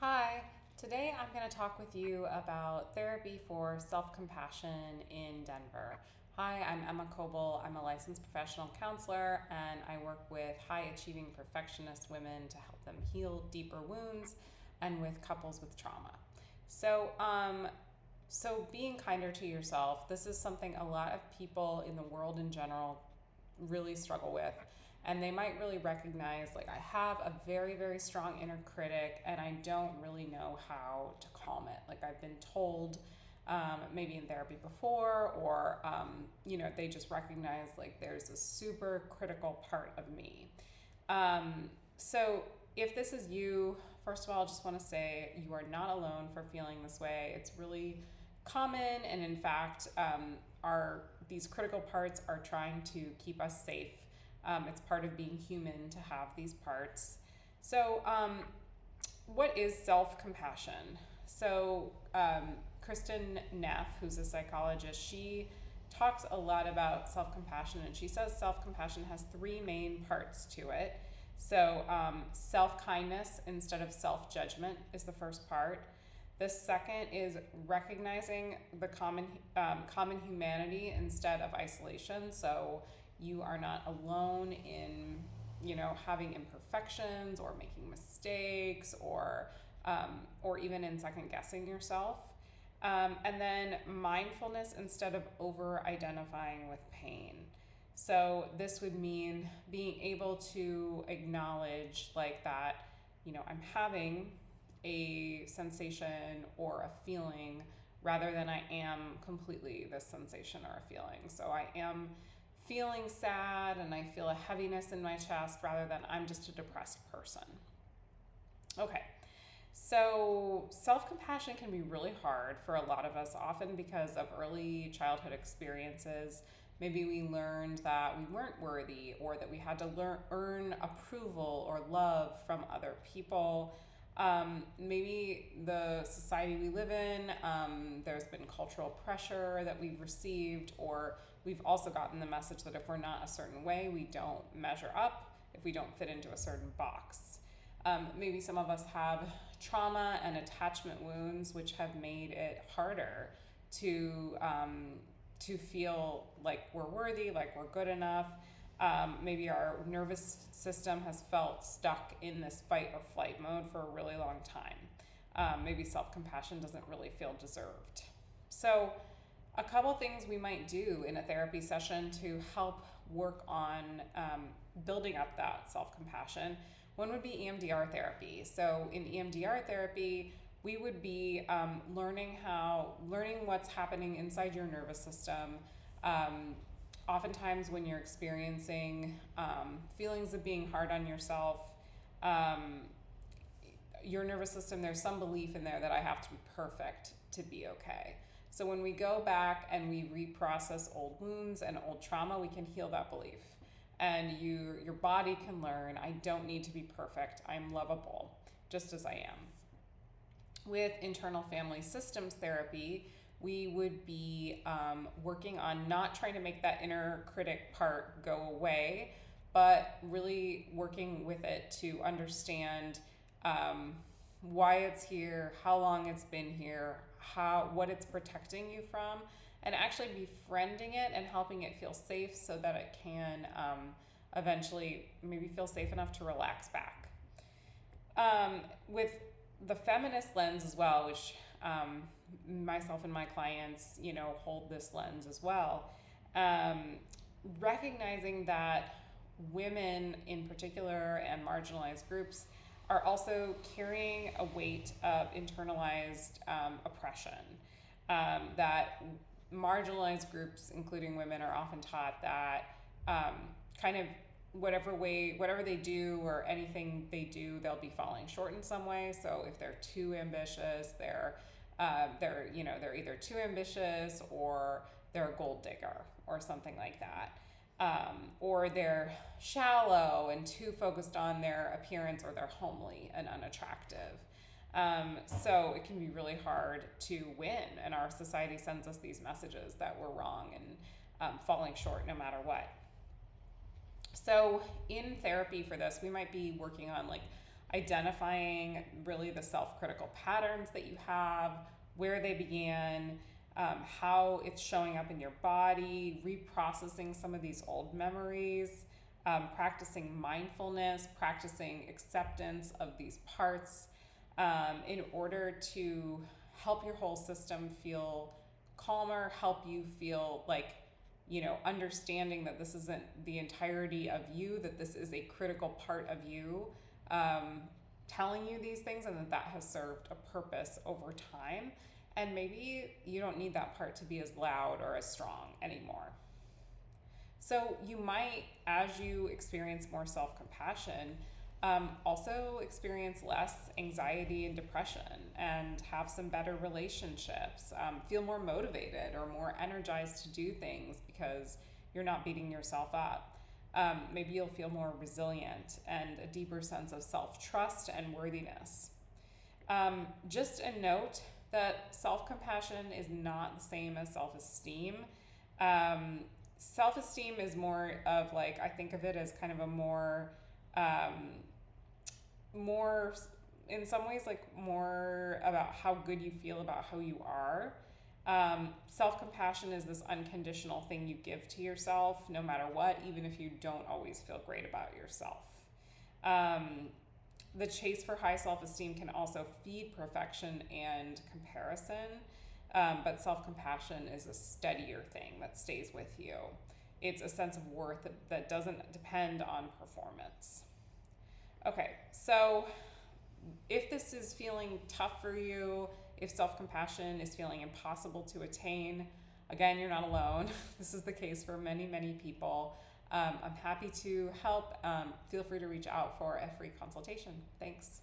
Hi, today I'm going to talk with you about therapy for self-compassion in Denver. Hi, I'm Emma Coble. I'm a licensed professional counselor and I work with high-achieving perfectionist women to help them heal deeper wounds and with couples with trauma. So, um, so being kinder to yourself, this is something a lot of people in the world in general really struggle with. And they might really recognize, like, I have a very, very strong inner critic and I don't really know how to calm it. Like, I've been told, maybe in therapy before, or, they just recognize, like, there's a super critical part of me. So, if this is you, first of all, I just want to say you are not alone for feeling this way. It's really common, and in fact, these critical parts are trying to keep us safe. It's part of being human to have these parts. So, what is self compassion? Kristen Neff, who's a psychologist, she talks a lot about self compassion, and she says self compassion has three main parts to it. Self kindness instead of self judgment is the first part. The second is recognizing the common humanity instead of isolation. So you are not alone in, having imperfections or making mistakes or even in second guessing yourself. And then mindfulness instead of over identifying with pain. So this would mean being able to acknowledge like that, I'm having a sensation or a feeling rather than I am completely this sensation or a feeling. So I am feeling sad and I feel a heaviness in my chest rather than I'm just a depressed person. Okay, so self-compassion can be really hard for a lot of us, often because of early childhood experiences. Maybe we learned that we weren't worthy or that we had to earn approval or love from other people. Maybe the society we live in, there's been cultural pressure that we've received, or we've also gotten the message that if we're not a certain way, we don't measure up, if we don't fit into a certain box. Maybe some of us have trauma and attachment wounds, which have made it harder to feel like we're worthy, like we're good enough. Maybe our nervous system has felt stuck in this fight or flight mode for a really long time. Maybe self-compassion doesn't really feel deserved. So a couple things we might do in a therapy session to help work on building up that self-compassion. One would be EMDR therapy. So in EMDR therapy, we would be learning what's happening inside your nervous system. Oftentimes when you're experiencing feelings of being hard on yourself, your nervous system, there's some belief in there that I have to be perfect to be okay. So when we go back and we reprocess old wounds and old trauma, we can heal that belief. And your body can learn, I don't need to be perfect, I'm lovable, just as I am. With internal family systems therapy, we would be working on not trying to make that inner critic part go away, but really working with it to understand why it's here, how long it's been here, what it's protecting you from, and actually befriending it and helping it feel safe so that it can eventually maybe feel safe enough to relax back. With the feminist lens as well, which myself and my clients, hold this lens as well. Recognizing that women in particular and marginalized groups are also carrying a weight of internalized oppression. That marginalized groups, including women, are often taught that kind of whatever they do or anything they do, they'll be falling short in some way. So if they're too ambitious, they're either too ambitious or they're a gold digger or something like that. Or they're shallow and too focused on their appearance, or they're homely and unattractive. So it can be really hard to win, and our society sends us these messages that we're wrong and falling short no matter what. So in therapy for this, we might be working on like identifying really the self-critical patterns that you have, where they began, how it's showing up in your body, reprocessing some of these old memories, practicing mindfulness, practicing acceptance of these parts, in order to help your whole system feel calmer, help you feel like, understanding that this isn't the entirety of you, that this is a critical part of you, telling you these things, and that has served a purpose over time. And maybe you don't need that part to be as loud or as strong anymore. So you might, as you experience more self-compassion, also experience less anxiety and depression, and have some better relationships, feel more motivated or more energized to do things because you're not beating yourself up. Maybe you'll feel more resilient and a deeper sense of self-trust and worthiness. Just a note that self-compassion is not the same as self-esteem. Self-esteem is more of like, I think of it as kind of a more, in some ways, like more about how good you feel about how you are. Self-compassion is this unconditional thing you give to yourself no matter what, even if you don't always feel great about yourself. The chase for high self-esteem can also feed perfection and comparison, but self-compassion is a steadier thing that stays with you. It's a sense of worth that doesn't depend on performance. Okay, so if this is feeling tough for you, if self-compassion is feeling impossible to attain, again, you're not alone. This is the case for many, many people. I'm happy to help. Feel free to reach out for a free consultation. Thanks.